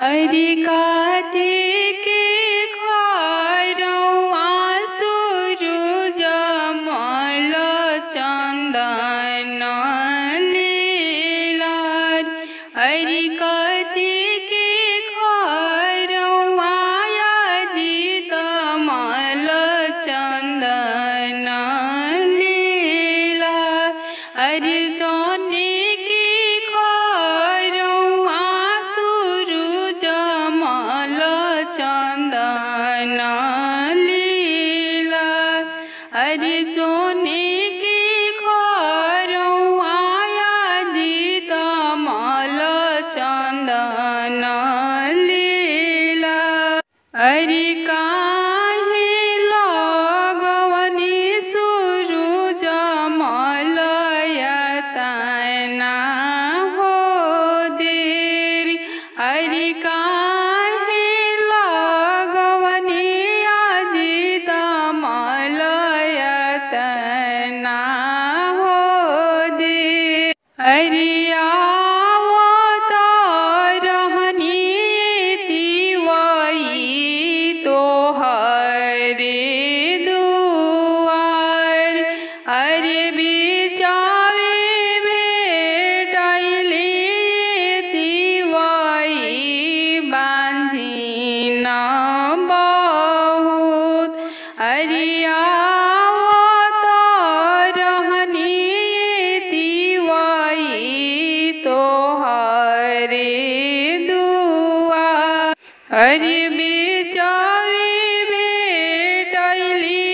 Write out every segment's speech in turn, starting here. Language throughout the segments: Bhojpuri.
अरे कार्तिक खरौआ सूरज मल चंदन लीलार। अरे कार्तिक खरौआ आदित मल चंदन लीलार। अरे सोने की खरौआ सूरज मल चंदन लीलार। अरे सोने की खरौआ आदित मल चंदन लीलार। अरे काहे लगवनी सूरज मल यातना हो देर। अरे काहे लगवनी आदित मल यातना हो देर। अरे आवत रहनी तिवई तोहरे दुआर। अरे बिचावे भेटैली तिवई बाँझिन बहुत। अरे आवत रहनी तिवई तोहरे दुआर। अरे बिचावे भेटैली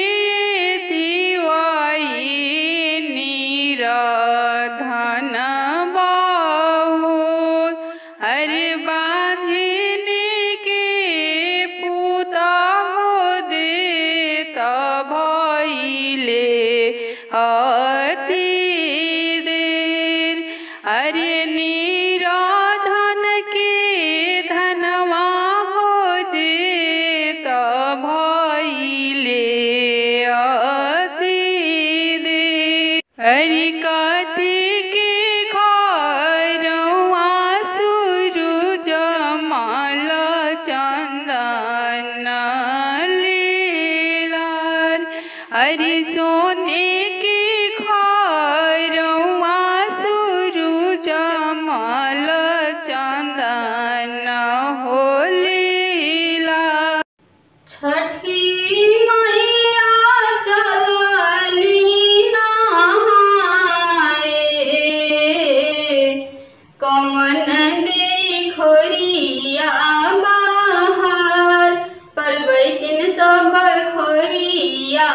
तिवई निरधन बहुत। अरे बाँझिन के पूता हो देत भइले अति देर। अरे निरधन के धनवा हो देत भइले अति देर। अरे कार्तिक खरौआ सूरज मल चंदन लीलार। अरे सोने की खरौआ सूरज मल चंदन हो लीलार। छठी मैया चलली नहाए, कौन देखोरिया बाहर, परबैतिन सब खोरिया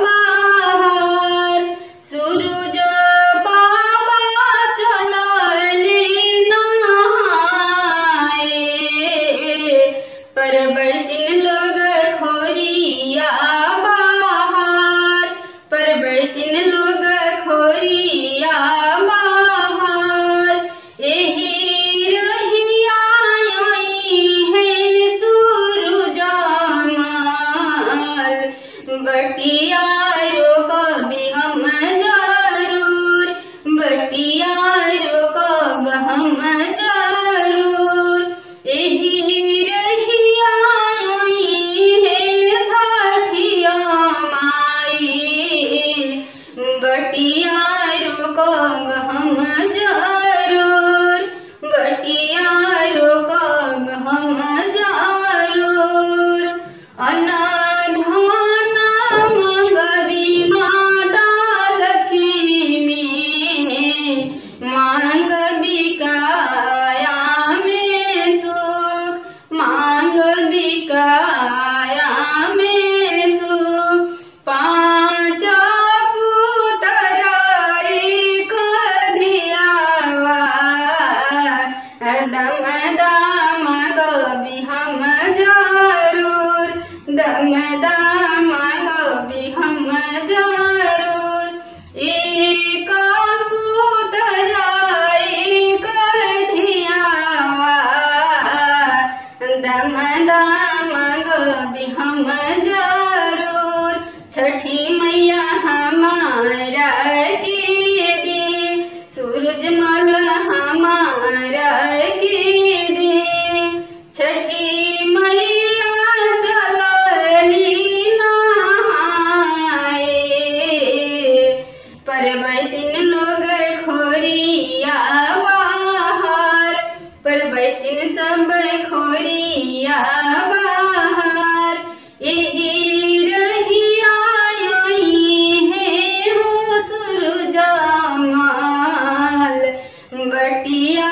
बाहर। सूरज बाबा चलली नहाए, परबैतिन लोग खोरिया बाहर, परबैतिन लोग खोरिया बाहर। एही रहिया आई है सूरज मल, बटिया रोकबी हम जरूर, बटिया रोकब हम जरूर। एही रहिया आई है छठिया माई, बटिया रोकब हम जरूर, बटिया रोकब हम जरूर। अनाधन मंगबी माता लक्ष्मी, मांगबी काया में सुख, मांगबी काया में सुख। पाँच पुत्र एक धियावा, दम दाम गबी हम जरूर, दम दाम गबी हम जरूर। एक पुत्र एक धियावा, दम दाम गबी हम जरूर। छठी मैया हमारा के दे, सूरज मल हमारा के दे। परबैतिन लोग खोरिया बाहर, परबैतिन सब खोरिया बाहर। एही रहिया योही है हो सुरुजा माल, बटिया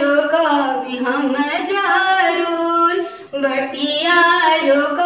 रोकबि हम जरूर, बटिया रोक